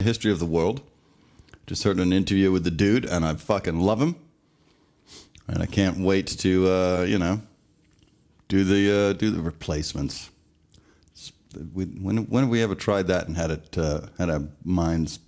history of the world. Just heard an interview with the dude, and I fucking love him. And I can't wait to, do the replacements. When have we ever tried that and had our minds...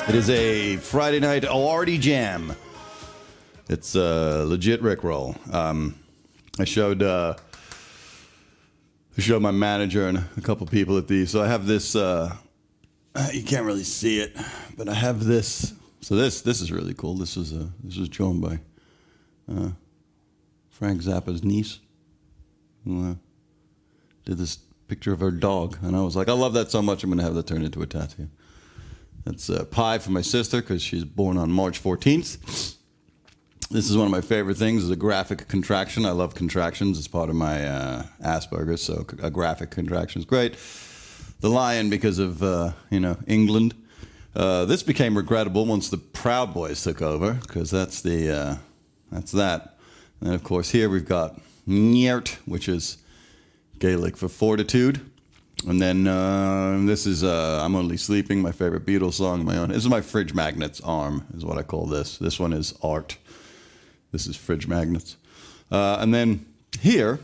It is a Friday night Alardy jam. It's a legit Rickroll. I showed my manager and a couple people at these. So I have this. You can't really see it, but I have this. So this is really cool. This was drawn by Frank Zappa's niece, who did this picture of her dog, and I was like, I love that so much. I'm gonna have that turned into a tattoo. That's pie for my sister because she's born on March 14th. This is one of my favorite things, is a graphic contraction. I love contractions. It's part of my Asperger's, so a graphic contraction is great. The lion because of, England. This became regrettable once the Proud Boys took over, because that's that. And of course here we've got Njert, which is Gaelic for fortitude. And then this is I'm Only Sleeping, my favorite Beatles song, my own. This is my fridge magnet's arm, is what I call this. This one is art. This is fridge magnets. And then here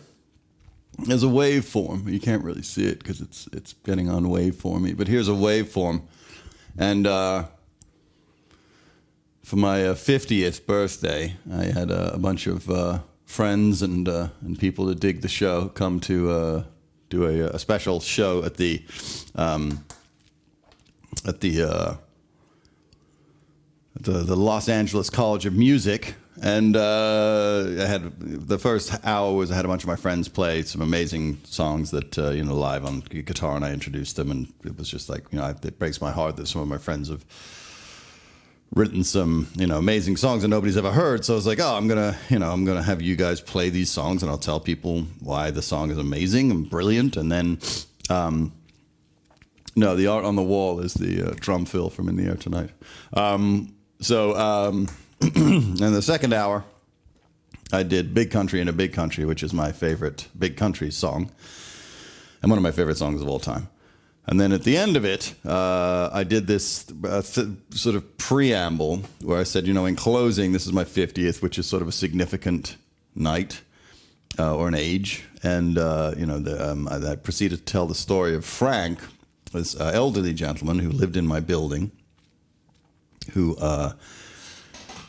is a waveform. You can't really see it because it's getting on waveformy, but here's a waveform. And for my 50th birthday, I had a bunch of friends and people that dig the show come to do a special show at the Los Angeles College of Music And I had the first hour was I had a bunch of my friends play some amazing songs that live on guitar, and I introduced them, and it was just like it breaks my heart that some of my friends have written some amazing songs that nobody's ever heard. So I was like, oh, I'm gonna have you guys play these songs, and I'll tell people why the song is amazing and brilliant, and then. No, the art on the wall is the drum fill from In the Air Tonight. And the second hour, I did Big Country in a Big Country, which is my favorite Big Country song, and one of my favorite songs of all time. And then at the end of it, I did this sort of preamble where I said, in closing, this is my 50th, which is sort of a significant night or an age. And, I proceeded to tell the story of Frank, this elderly gentleman who lived in my building, who I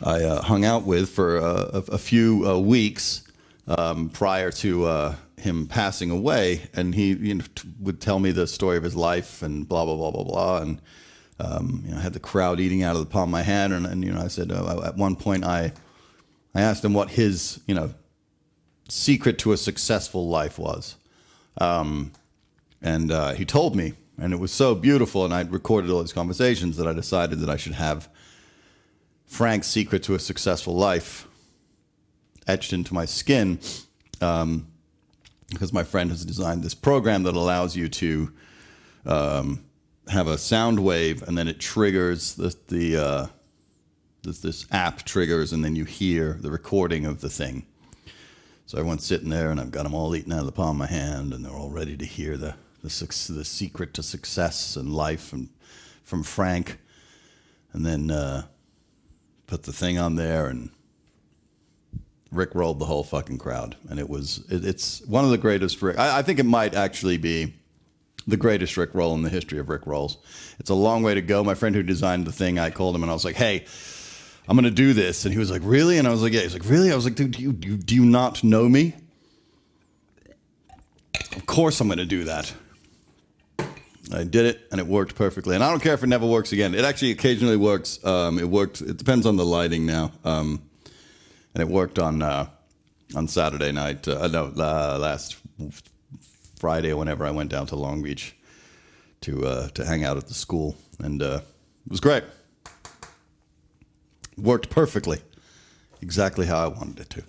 hung out with for a few weeks prior to him passing away, and he would tell me the story of his life and blah blah blah blah blah, and I had the crowd eating out of the palm of my hand, and I said at one point I asked him what his secret to a successful life was, and he told me. And it was so beautiful, and I'd recorded all these conversations that I decided that I should have Frank's secret to a successful life etched into my skin, because my friend has designed this program that allows you to have a sound wave, and then it triggers this app triggers, and then you hear the recording of the thing. So everyone's sitting there, and I've got them all eating out of the palm of my hand, and they're all ready to hear the secret to success and life and from Frank, and then put the thing on there, and Rick rolled the whole fucking crowd. And it's one of the greatest I think it might actually be the greatest Rick roll in the history of Rick rolls. It's a long way to go. My friend who designed the thing, I called him and I was like, hey, I'm going to do this. And he was like, really? And I was like, yeah. He's like, really? I was like, dude, do you not know me? Of course I'm going to do that. I did it, and it worked perfectly. And I don't care if it never works again. It actually occasionally works. It worked. It depends on the lighting now. And it worked on Saturday night. Last Friday or whenever I went down to Long Beach to hang out at the school, and it was great. It worked perfectly, exactly how I wanted it to.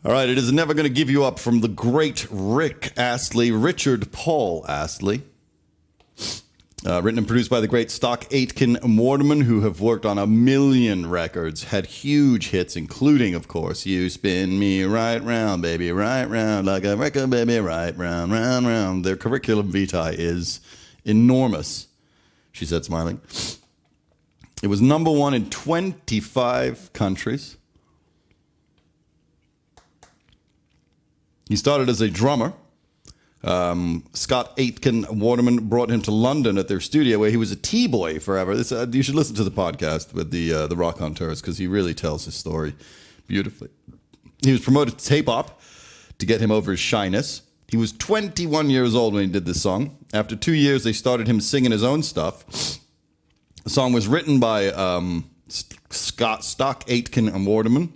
All right, it is Never Gonna Give You Up from the great Rick Astley, Richard Paul Astley. Written and produced by the great Stock Aitken Mortimer, who have worked on 1 million records, had huge hits, including, of course, You Spin Me Right Round, Baby, Right Round, Like a Record, Baby, Right Round, Round, Round. Their curriculum vitae is enormous, she said, smiling. It was number one in 25 countries. He started as a drummer. Scott Aitken Waterman brought him to London at their studio, where he was a T-boy forever. You should listen to the podcast with the Rock on Tours, because he really tells his story beautifully. He was promoted to Tape Op to get him over his shyness. He was 21 years old when he did this song. After 2 years, they started him singing his own stuff. The song was written by Stock Aitken Waterman.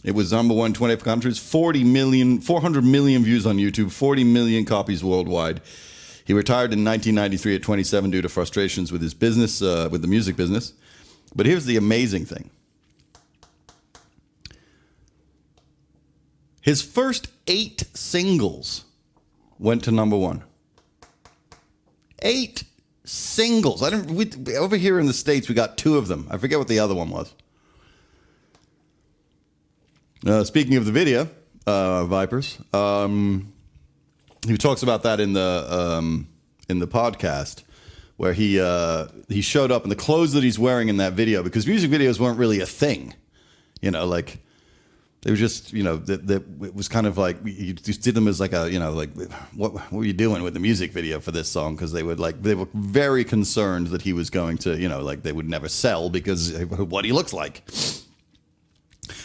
It was number one in 25 countries, 400 million views on YouTube, 40 million copies worldwide. He retired in 1993 at 27 due to frustrations with his business, with the music business. But here's the amazing thing. His first 8 singles went to number one. 8 singles. Over here in the States, we got 2 of them. I forget what the other one was. Speaking of the video, Vipers, he talks about that in the podcast, where he showed up in the clothes that he's wearing in that video, because music videos weren't really a thing, like they were just, it was kind of like you just did them as like a, like what were you doing with the music video for this song? Because they were very concerned that he was going to, like they would never sell because of what he looks like.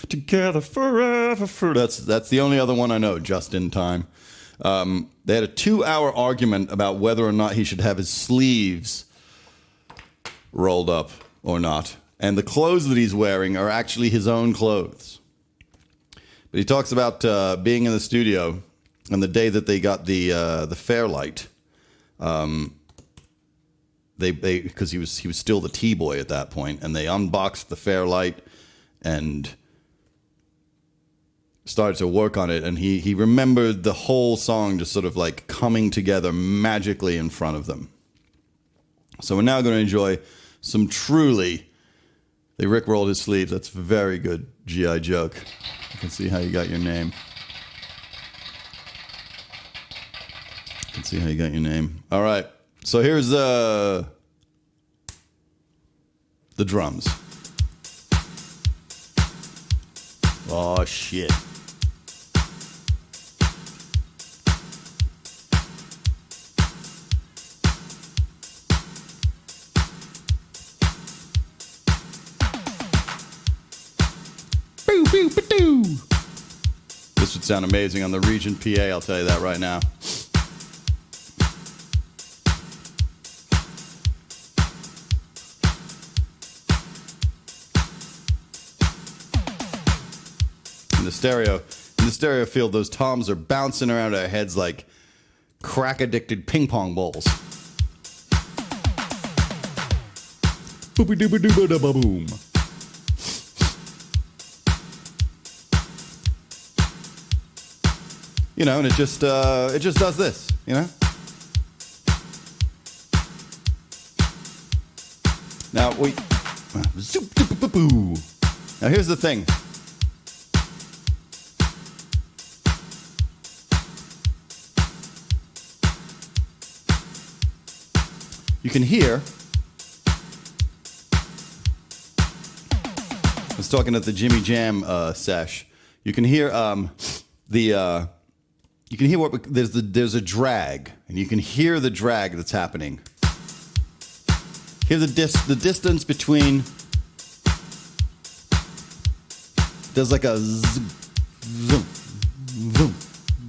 Together forever. That's the only other one I know, Just in Time. They had a 2-hour argument about whether or not he should have his sleeves rolled up or not. And the clothes that he's wearing are actually his own clothes. But he talks about being in the studio on the day that they got the Fairlight. They because he was still the T-boy at that point, and they unboxed the Fairlight and started to work on it, and he remembered the whole song just sort of like coming together magically in front of them. So we're now going to enjoy some truly, they rickrolled his sleeves. That's a very good G.I. joke. I can see how you got your name. All right. So here's the drums. Oh, shit. Boo, boo, ba-doo. This would sound amazing on the Regent PA, I'll tell you that right now. In the stereo field, those toms are bouncing around our heads like crack-addicted ping pong balls. Boop-a-doo-ba-doo-ba-da-ba-boom. You know, and it just does this, you know? Now, now here's the thing. You can hear, I was talking at the Jimmy Jam sesh. You can hear you can hear what there's a drag, and you can hear the drag that's happening. Hear the distance between. There's like a zoom, zoom, zoom,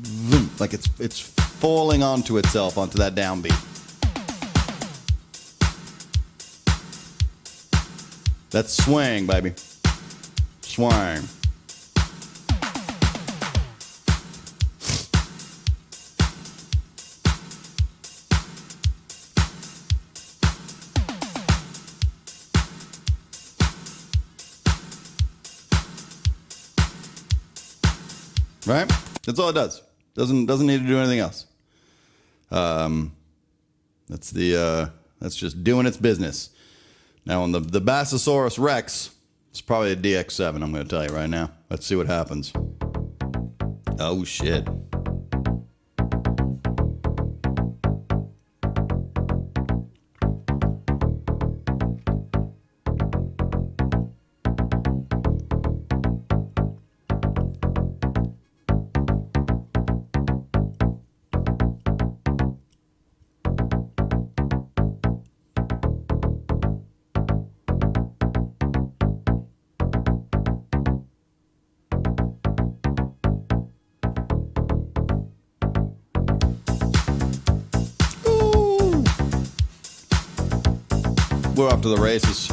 zoom, like it's falling onto itself onto that downbeat. That's swing, baby. Swing. Right? That's all it does. Doesn't need to do anything else. That's just doing its business. Now on the Bassosaurus Rex, it's probably a DX7, I'm going to tell you right now. Let's see what happens. Oh shit. We're off to the races.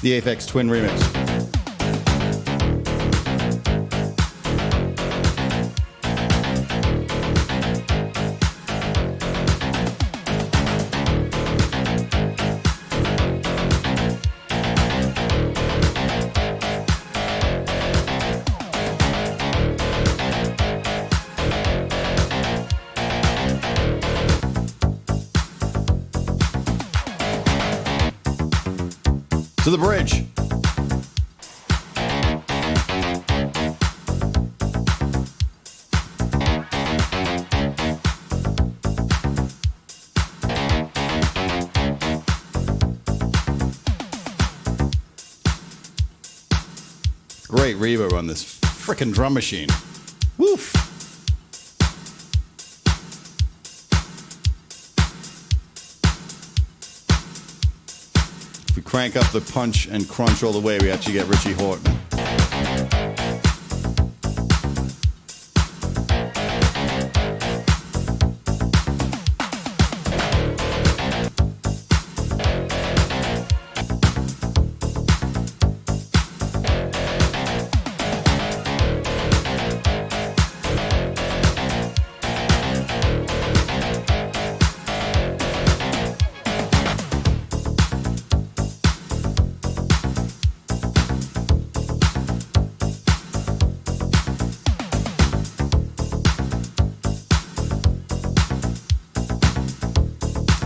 The Aphex Twin Remix. To the bridge. Great reverb on this frickin' drum machine. Woof. If we crank up the punch and crunch all the way, we actually get Richie Horton.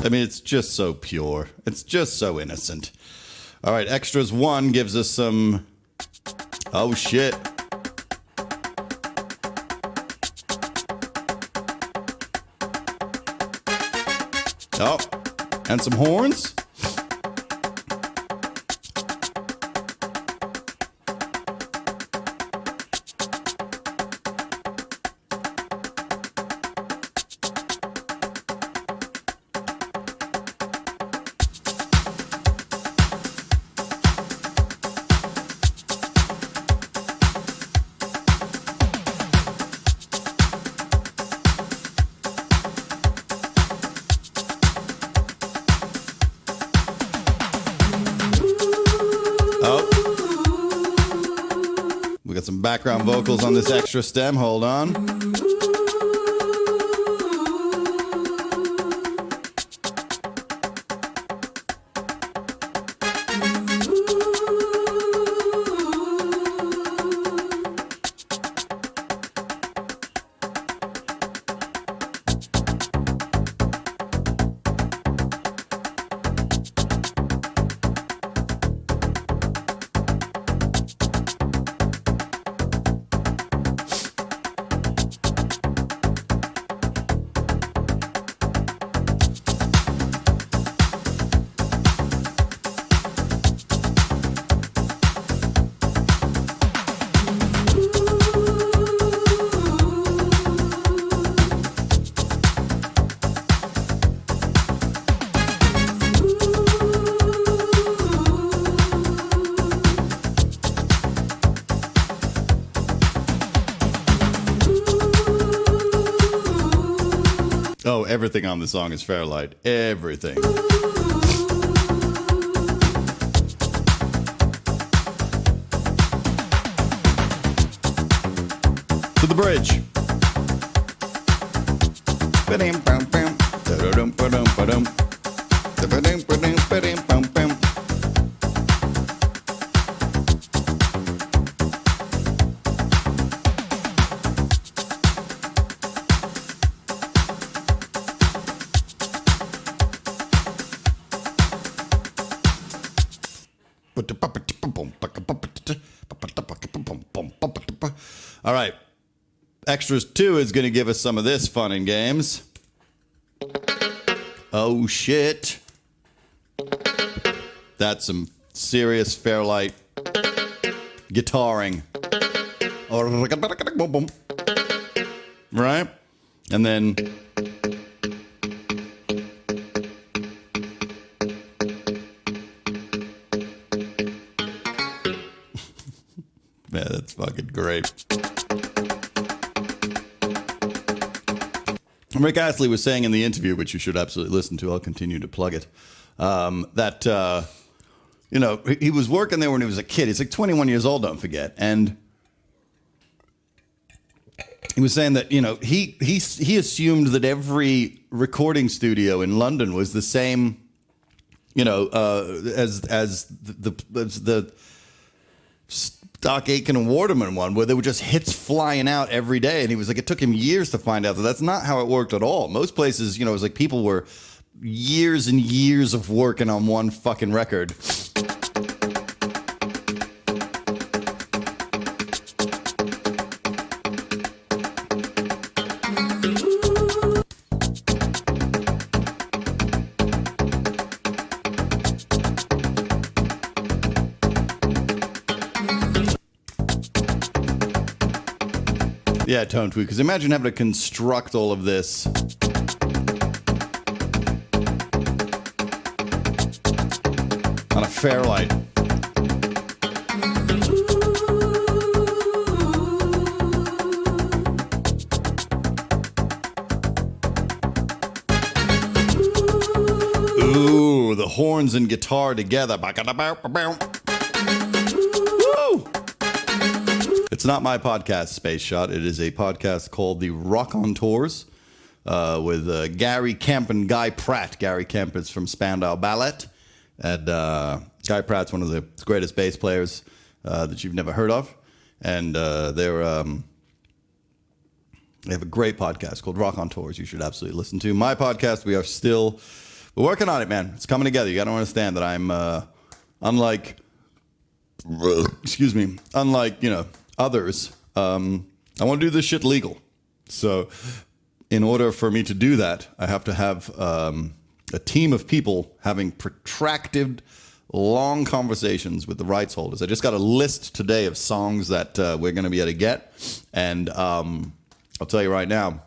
I mean, it's just so pure. It's just so innocent. All right, Extras 1 gives us some... Oh, shit. Oh, and some horns. We got some background vocals on this extra stem. Hold on. Oh, everything on the song is Fairlight. Everything. To the bridge. All right. Extras 2 is going to give us some of this fun and games. Oh, shit. That's some serious Fairlight guitaring. Right? And then... Man, that's fucking great. Rick Astley was saying in the interview, which you should absolutely listen to, I'll continue to plug it, that, you know, he was working there when he was a kid. He's like 21 years old, don't forget. And he was saying that, you know, he assumed that every recording studio in London was the same, you know, as the Stock Aitken and Waterman one, where there were just hits flying out every day. And he was like, it took him years to find out that that's not how it worked at all. Most places, you know, it was like people were years and years of working on one fucking record. Yeah, tone tweak. Because imagine having to construct all of this. On a Fairlight. Ooh, the horns and guitar together. Woo! It's not my podcast, Space Shot. It is a podcast called The Rock on Tours with Gary Kemp and Guy Pratt. Gary Kemp is from Spandau Ballet. And Guy Pratt's one of the greatest bass players that you've never heard of. And they have a great podcast called Rock on Tours you should absolutely listen to. My podcast, we're working on it, man. It's coming together. You got to understand that I'm unlike, others. I want to do this shit legal. So in order for me to do that, I have to have a team of people having protracted, long conversations with the rights holders. I just got a list today of songs that we're going to be able to get. And I'll tell you right now,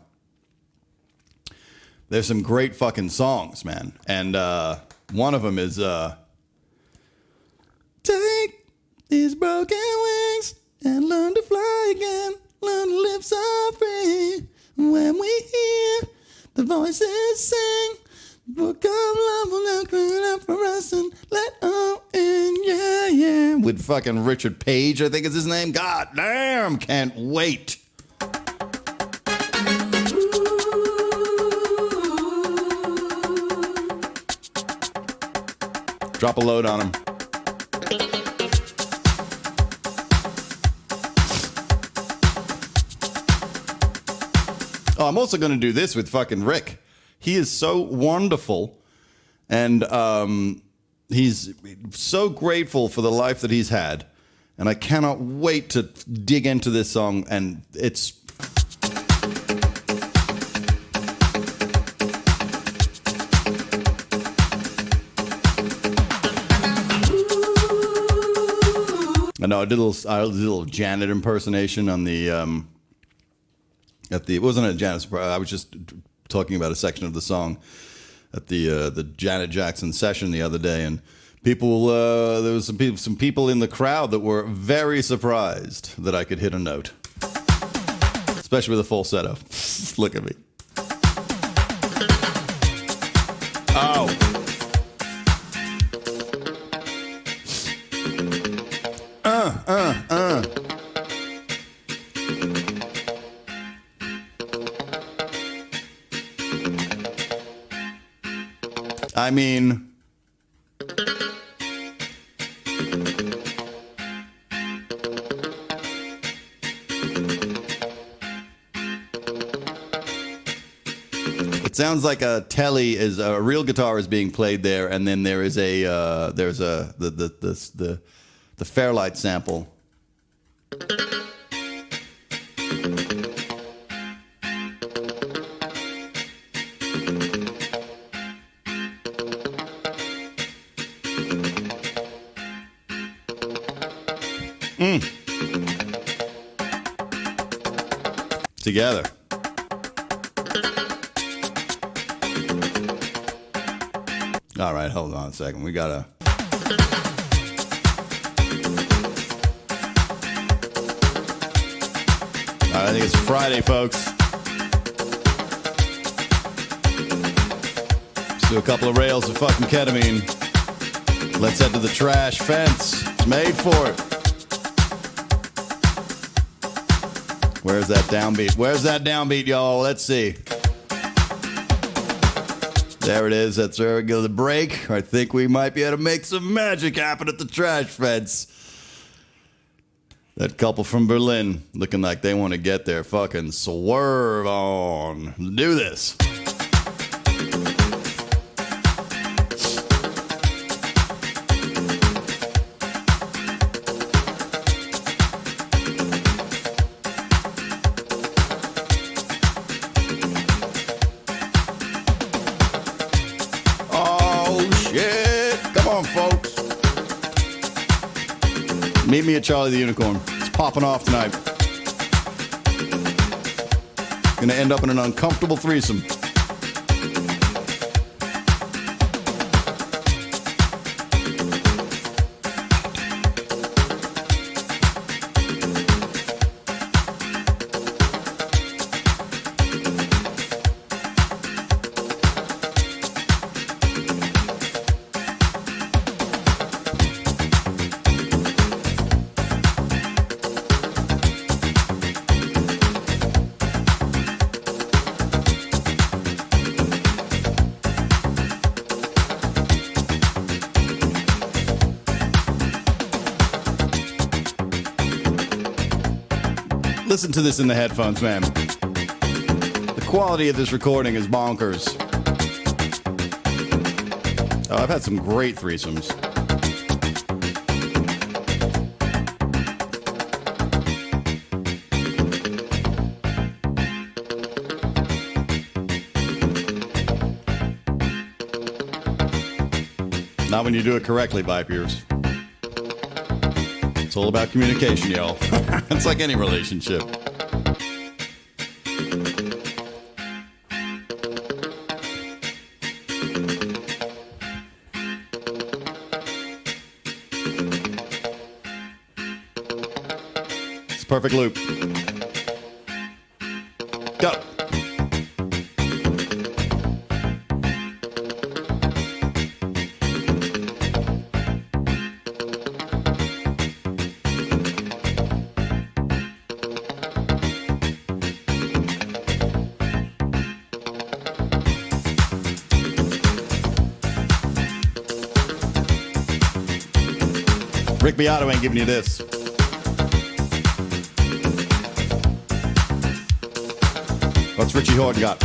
there's some great fucking songs, man. And one of them is take these broken wings and learn to fly again. Learn to live so free. When we hear the voices sing, book of love will open up for us and let all in, yeah, yeah. With fucking Richard Page, I think is his name. God damn, can't wait. Drop a load on him. Oh, I'm also going to do this with fucking Rick. He is so wonderful, and he's so grateful for the life that he's had, and I cannot wait to dig into this song, and it's... I know I did a little Janet impersonation on the it wasn't a Janet. I was just talking about a section of the song at the Janet Jackson session the other day, and people there was some people in the crowd that were very surprised that I could hit a note, especially with a falsetto. Look at me. Oh. I mean, it sounds like a telly is a real guitar is being played there, and then there is the Fairlight sample. Together. All right, hold on a second. We gotta... All right, I think it's Friday, folks. Let's do a couple of rails of fucking ketamine. Let's head to the trash fence. It's made for it. Where's that downbeat? Where's that downbeat, y'all? Let's see. There it is. That's where we go to the break. I think we might be able to make some magic happen at the trash fence. That couple from Berlin looking like they want to get their fucking swerve on. Let's do this. Folks, meet me at Charlie the Unicorn. It's popping off tonight. going to end up in an uncomfortable threesome. Listen to this in the headphones, man. The quality of this recording is bonkers. Oh, I've had some great threesomes. Not when you do it correctly, Vipers. It's all about communication, y'all. It's like any relationship. It's a perfect loop. Go. Rick Beato ain't giving you this. What's Richie Horton got?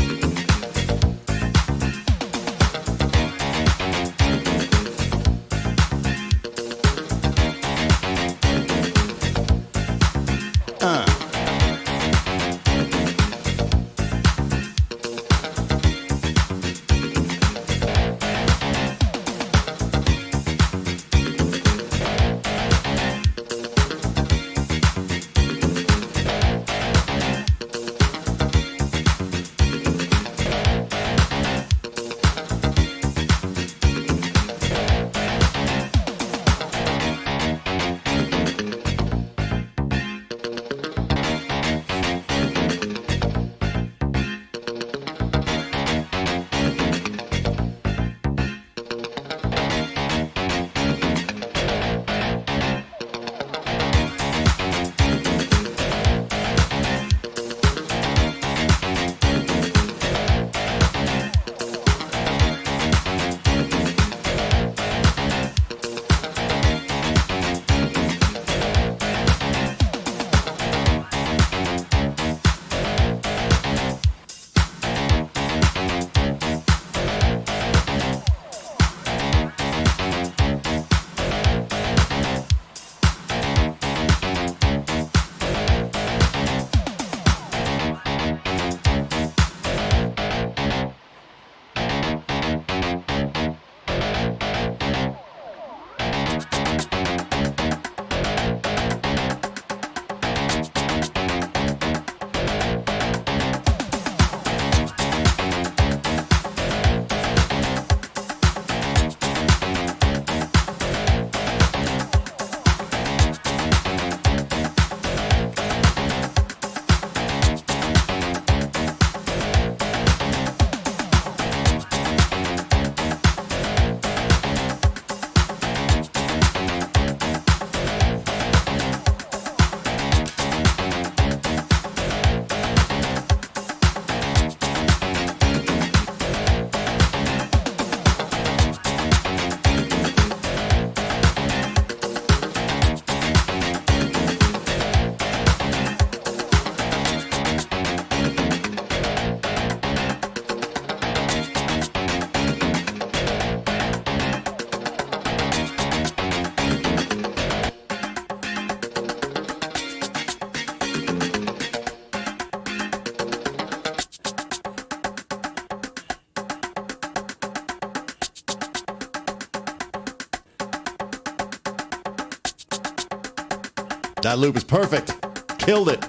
That loop is perfect. Killed it.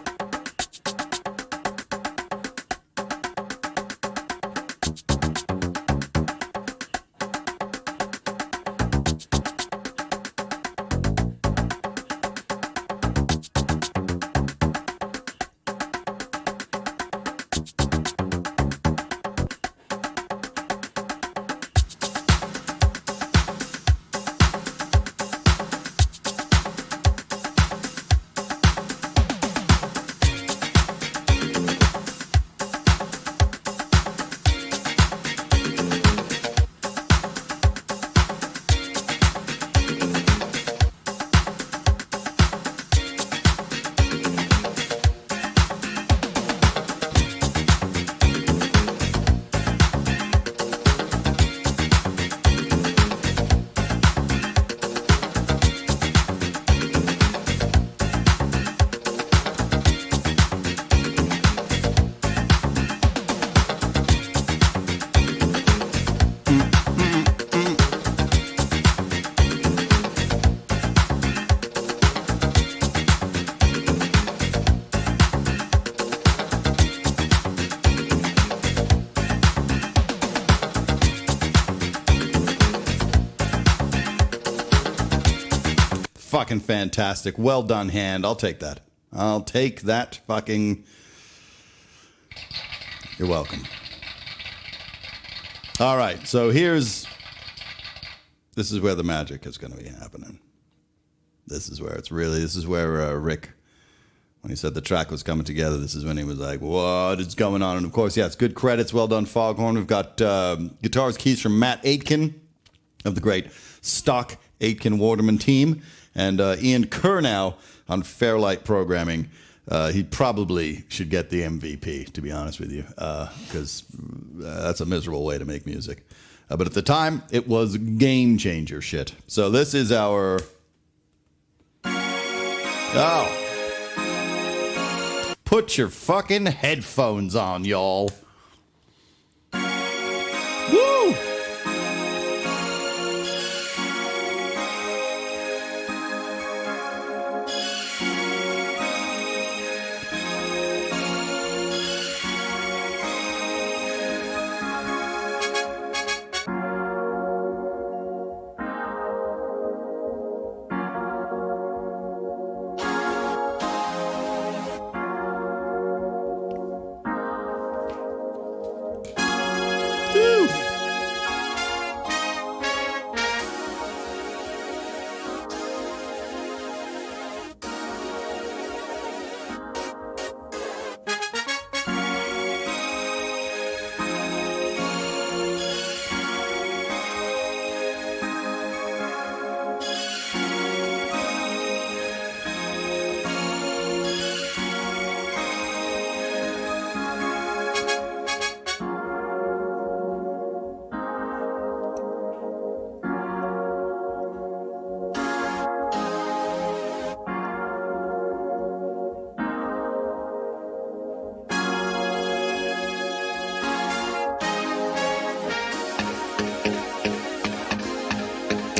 fucking fantastic. Well done, hand. I'll take that. I'll take that fucking... You're welcome. All right, so this is where the magic is going to be happening. This is where Rick, when he said the track was coming together, this is when he was like, what is going on? And of course, yeah, it's good credits. Well done, Foghorn. We've got guitars, keys from Matt Aitken of the great Stock Aitken Waterman team, and Ian Curnow on Fairlight programming. He probably should get the MVP, to be honest with you, because that's a miserable way to make music. But at the time, it was game changer shit. So this is our... Oh. Put your fucking headphones on, y'all. Woo!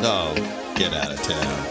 Oh, get out of town.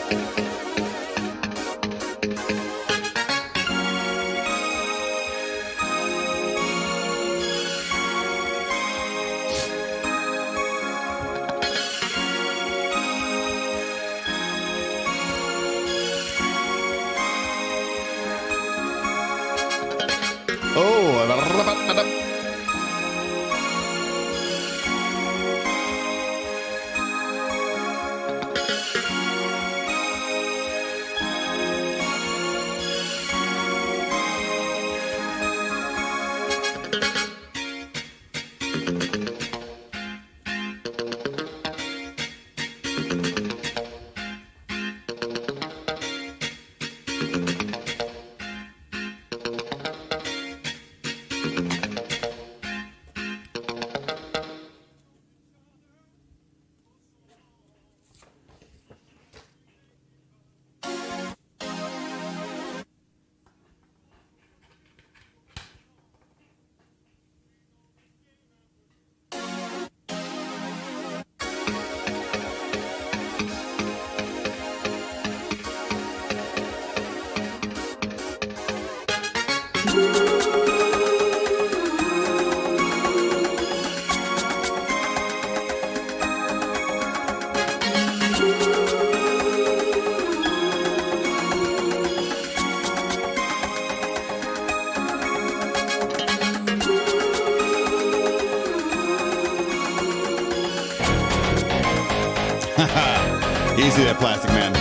Easy, that Plastic Man.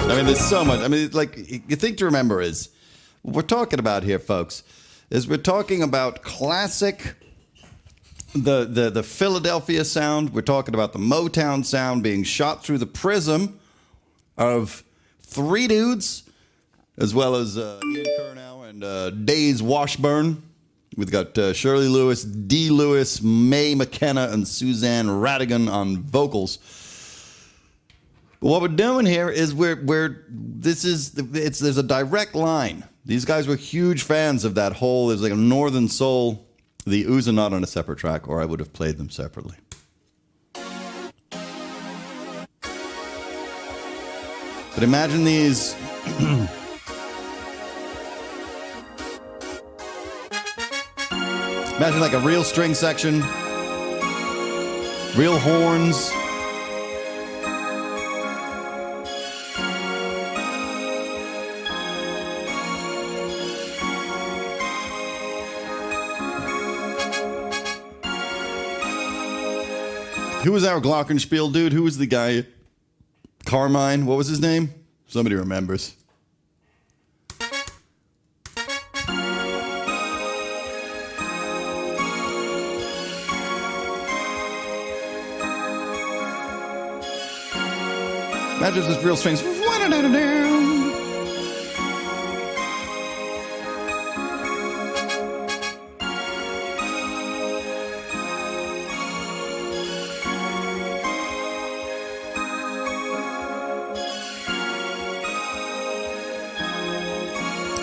I mean, there's so much. I mean, like, the thing to remember is, what we're talking about here, folks, is we're talking about classic... The Philadelphia sound. We're talking about the Motown sound being shot through the prism of three dudes, as well as Ian Curnow and Days Washburn. We've got Shirley Lewis, Dee Lewis, Mae McKenna, and Suzanne Radigan on vocals. But what we're doing here is there's a direct line. These guys were huge fans of that whole. There's like a Northern Soul. The Oohs are not on a separate track, or I would have played them separately. But imagine these. Imagine like a real string section, real horns. Who was our glockenspiel dude? Who was the guy? Carmine? What was his name? Somebody remembers. Imagine this real strings.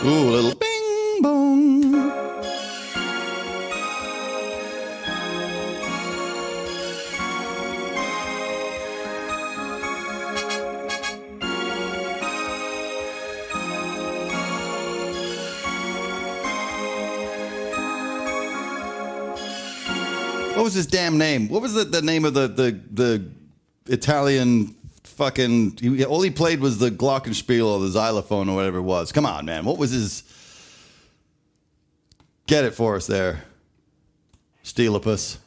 Ooh, a little bing bong. What was his damn name? What was the name of the Italian fucking... all he played was the glockenspiel or the xylophone or whatever it was. Come on, man. What was his... Get it for us there, Steelopus.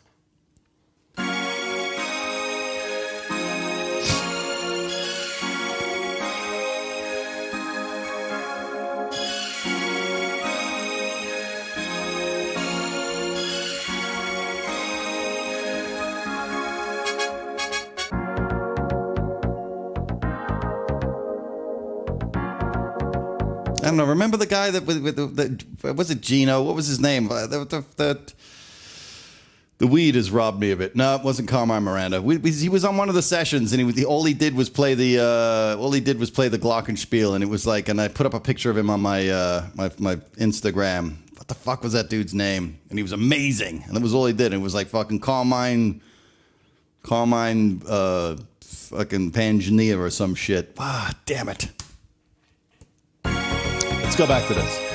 I don't know. Remember the guy that with the was it Gino? What was his name? The weed has robbed me of it. No, it wasn't Carmine Miranda. He was on one of the sessions, and all he did was play the glockenspiel, and it was like, and I put up a picture of him on my my Instagram. What the fuck was that dude's name? And he was amazing, and that was all he did. And it was like fucking Carmine, fucking Pangania or some shit. Ah, damn it. Let's go back to this.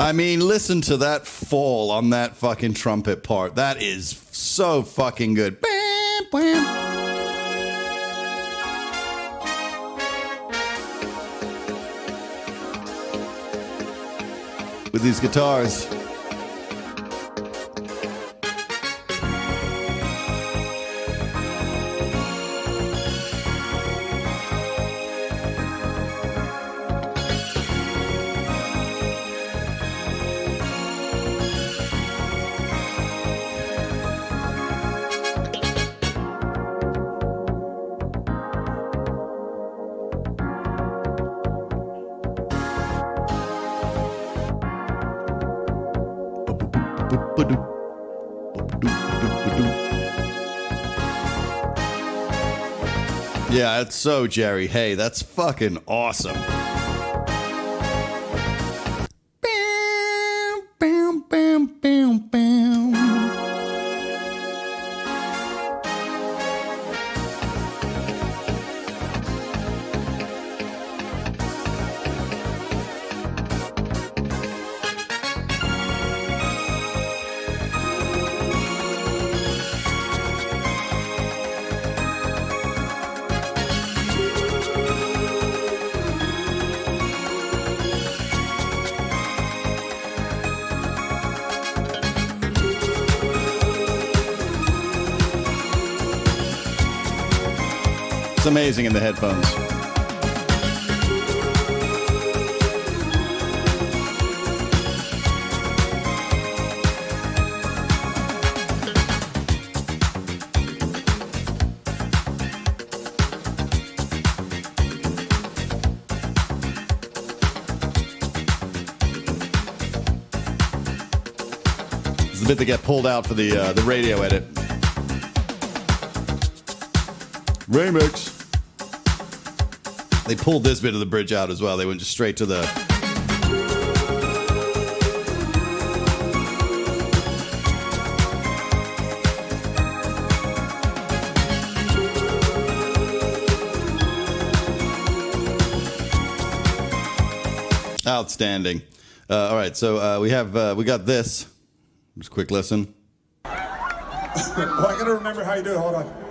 I mean, listen to that fall on that fucking trumpet part. That is so fucking good. Bam, bam. With these guitars. Yeah, it's so Jerry. Hey, that's fucking awesome. Bam, bam, bam, bam, bam. It's amazing in the headphones. It's the bit that got pulled out for the radio edit. Remix. They pulled this bit of the bridge out as well. They went just straight to the... Outstanding. All right, so we got this. Just a quick listen. Well, I gotta remember how you do it. Hold on.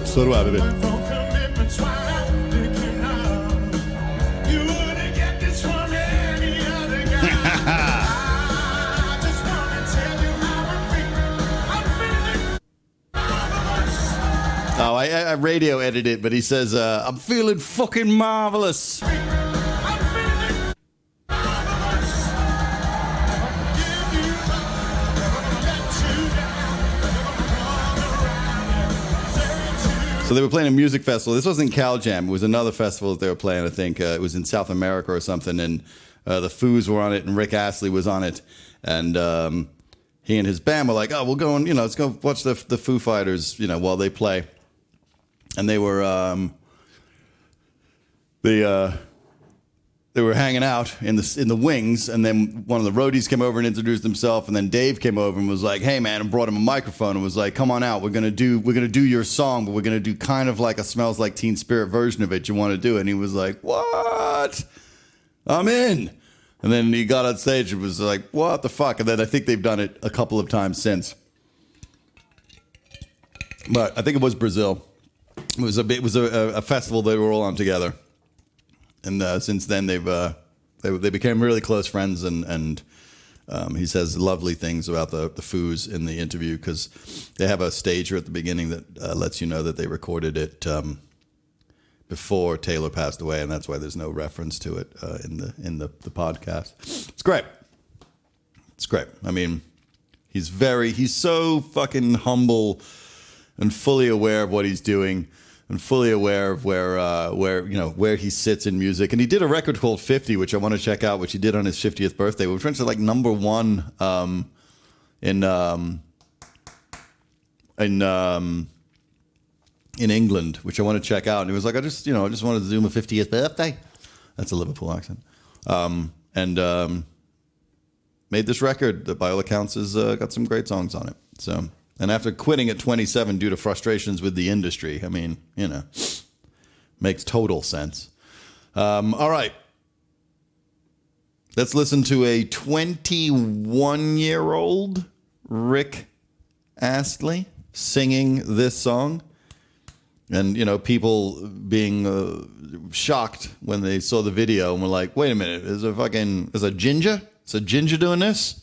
So do I, baby. Oh, I radio edited it, but he says, I'm feeling fucking marvelous. So they were playing a music festival. This wasn't Cal Jam. It was another festival that they were playing, I think. It was in South America or something, and the Foos were on it, and Rick Astley was on it. And he and his band were like, oh, we'll go and, let's go watch the Foo Fighters, while they play. And they were they were hanging out in the wings, and then one of the roadies came over and introduced himself, and then Dave came over and was like, "Hey man," and brought him a microphone and was like, "Come on out, we're gonna do your song, but we're gonna do kind of like a Smells Like Teen Spirit version of it. You want to do it?" And he was like, "What? I'm in." And then he got on stage and was like, "What the fuck?" And then I think they've done it a couple of times since. But I think it was Brazil. It was a festival they were all on together. And since then, they became really close friends, and he says lovely things about the Foos in the interview, because they have a stager at the beginning that lets you know that they recorded it before Taylor passed away, and that's why there's no reference to it in the podcast. It's great. It's great. I mean, he's so fucking humble and fully aware of what he's doing. And fully aware of where he sits in music. And he did a record called 50, which I want to check out, which he did on his 50th birthday, which went to like number one in England, which I want to check out. And he was like, I just wanted to do my 50th birthday. That's a Liverpool accent. made this record that by all accounts has got some great songs on it. So, and after quitting at 27 due to frustrations with the industry, I mean, you know, makes total sense. All right. Let's listen to a 21-year-old Rick Astley singing this song. And, you know, people being shocked when they saw the video and were like, wait a minute, is a ginger? Is a ginger doing this?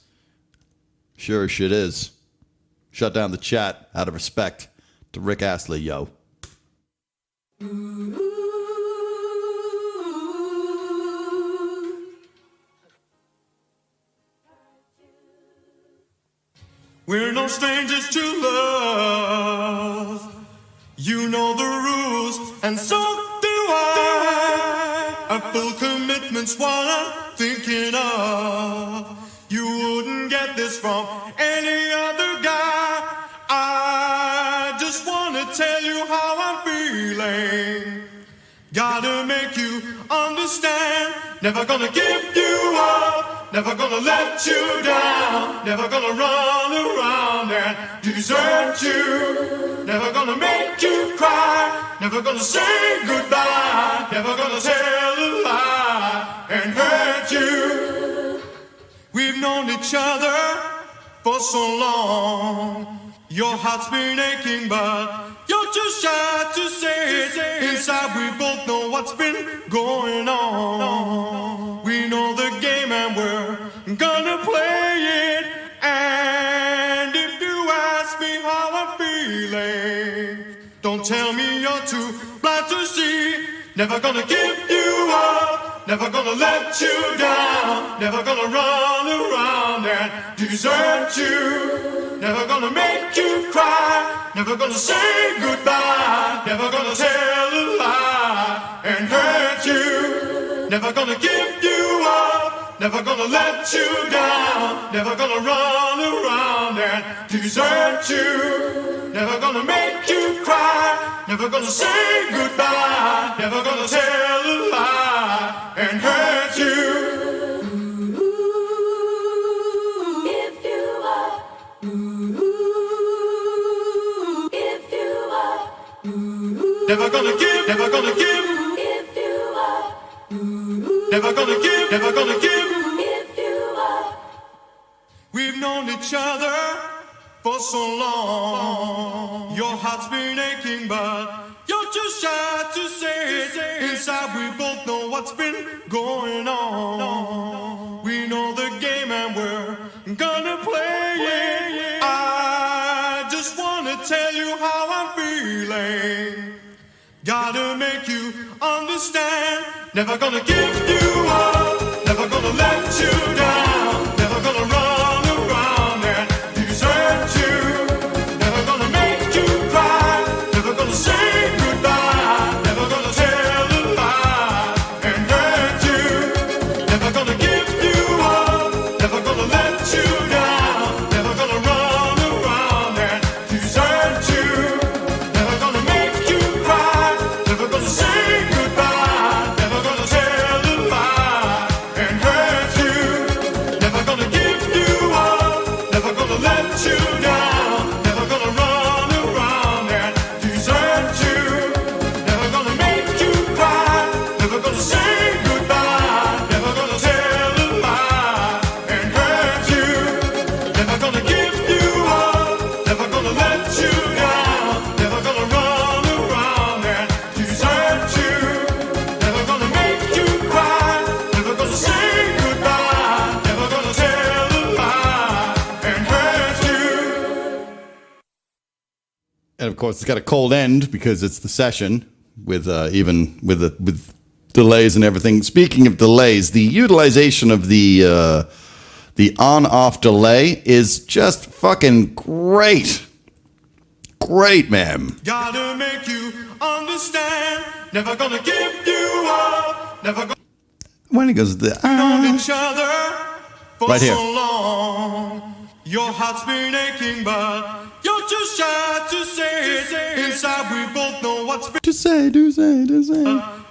Sure as shit is. Shut down the chat out of respect to Rick Astley, yo. We're no strangers to love. You know the rules, and so do I. A full commitment's what I'm thinking of. You wouldn't get this from any other guy. I just wanna tell you how I'm feeling. Gotta make you understand. Never gonna give you up. Never gonna let you down. Never gonna run around and desert you. Never gonna make you cry. Never gonna say goodbye. Never gonna tell a lie and hurt you. We've known each other for so long. Your heart's been aching, but you're too shy to say it. Inside we both know what's been going on. We know the game and we're gonna play it. And if you ask me how I'm feeling, don't tell me you're too blind to see. Never gonna give you up. Never gonna let you down. Never gonna run around and desert you. Never gonna make you cry. Never gonna say goodbye. Never gonna tell a lie and hurt you. Never gonna give you up. Never gonna let you down. Never gonna run around and desert you. Never gonna make you cry. Never gonna say goodbye. Never gonna tell a lie and hurt you. Never gonna give, never gonna give. If you are, never gonna give, never gonna give. If you are. We've known each other for so long. Your heart's been aching, but you're too shy to say it. Inside we both know what's been going on. We know the game and we're gonna play it. I just wanna tell you how I'm feeling. Gotta make you understand. Never gonna give you up. Never gonna let you down. Never gonna run around and desert you. Never gonna make you cry. Never gonna say goodbye. Never gonna tell a lie and hurt you. Never gonna give you up. Never gonna let you down. Never gonna run around and desert you. Never gonna make you cry. Never gonna say goodbye. Never gonna tell a lie and hurt you. Never gonna give you up. Never gonna let you down. Never gonna run around and desert you. Never gonna make you cry. Never gonna say goodbye. Never gonna tell a lie and hurt you. Never gonna give you up. Never gonna let you down. Never gonna run around and desert you. Never gonna make you cry. Never gonna say goodbye. Never gonna tell a lie and hurt you. And of course, it's got a cold end because it's the session with even with delays and everything. Speaking of delays, the utilization of the on-off delay is just fucking great. Great, man. Gotta make you understand. Never gonna give you up. Never gonna When he goes, known each other for Right here. so long. Your heart's been aching, but you're too shy to say it. Inside we both know what's been. to say.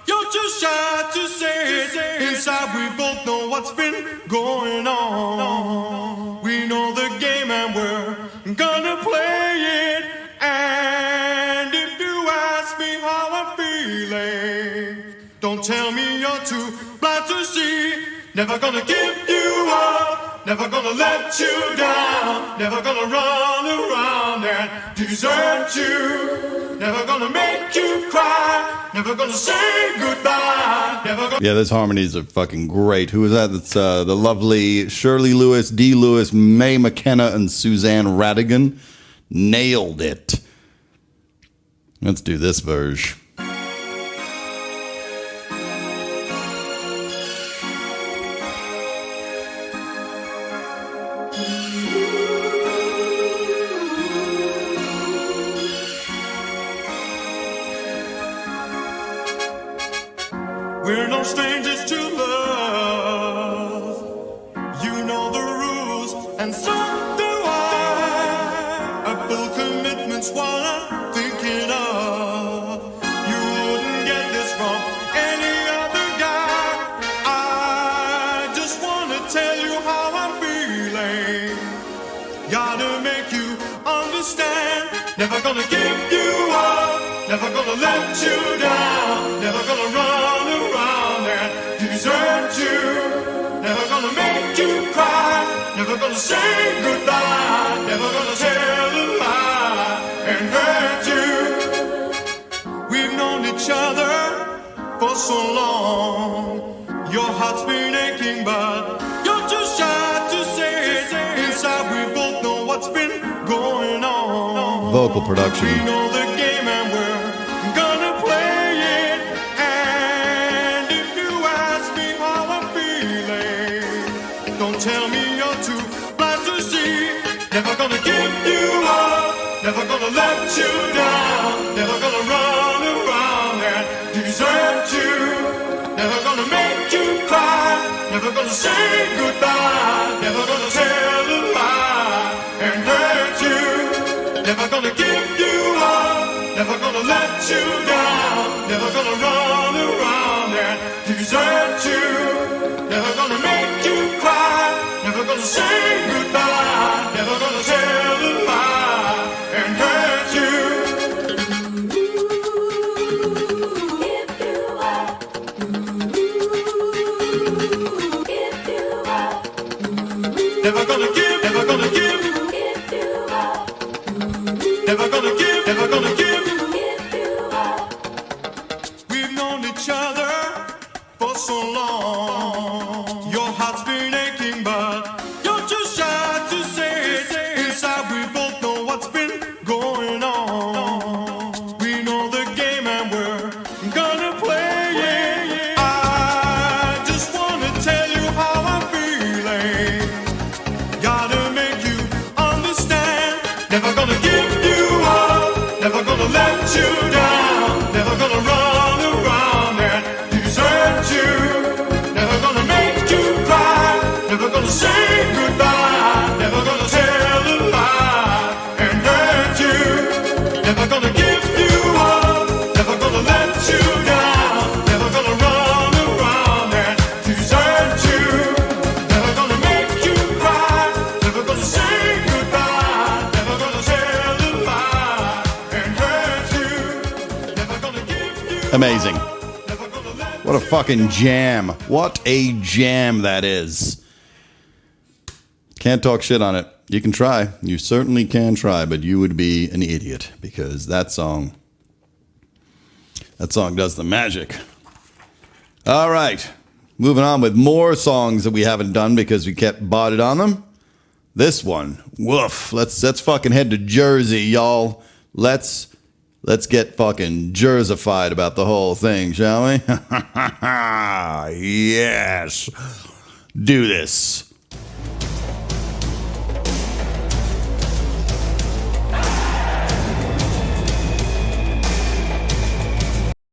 you're too shy to say it. Inside we both know what's been going on. We know the game and we're gonna play it. And if you ask me how I'm feeling, don't tell me you're too blind to see. Never gonna give you up, never gonna let you down, never gonna run around and desert you, never gonna make you cry, never gonna say goodbye, never gonna... Yeah, those harmonies are fucking great. Who is that? That's the lovely Shirley Lewis, Dee Lewis, Mae McKenna, and Suzanne Radigan. Nailed it. Let's do this version. We're no strangers to love. You know the rules, and so do I. A full commitment's what I'm thinking of. You wouldn't get this from any other guy. I just wanna tell you how I'm feeling. Gotta make you understand. Never gonna give you up, never gonna let you down, never gonna run around and desert you, never gonna make you cry, never gonna say goodbye, never gonna tell a lie and hurt you. We've known each other for so long. Your heart's been aching, but you're too shy to say it. Inside we both know what's been going on. Vocal production. We know the game and we're gonna play it. And if you ask me how I'm feeling, don't tell me you're too blind to see. Never gonna give you up, never gonna let you down, never gonna run around and desert you, never gonna make you cry, never gonna say goodbye, never gonna tell a lie and hurt you. Never gonna give you up, never gonna let you down, never gonna run around and desert you, never gonna make you cry, never gonna say goodbye, never gonna tell a lie and hurt you. Never gonna give, never gonna give. Never gonna give, never gonna give. We've known each other for so long. Your heart's been aching, but you're too shy to say it. Inside we both know what's been going on. We know the game and we're gonna play it. I just wanna tell you how I'm feeling. Gotta make you understand. Never gonna give you up, never gonna let you down, never gonna run around and desert you, never gonna make you cry, never gonna say goodbye, never gonna tell a lie and hurt you, never gonna give you up, never gonna let you down, never gonna run around and desert you, never gonna make you cry, never gonna say goodbye, never gonna tell a lie and hurt you, never gonna give you up, Amazing. never gonna let What a fucking jam. What a jam that is. Can't talk shit on it. You can try. You certainly can try, but you would be an idiot because that song does the magic. All right. Moving on with more songs that we haven't done because we kept botted on them. This one, woof. Let's fucking head to Jersey, y'all. Let's get fucking Jersified about the whole thing, shall we? Yes. Do this.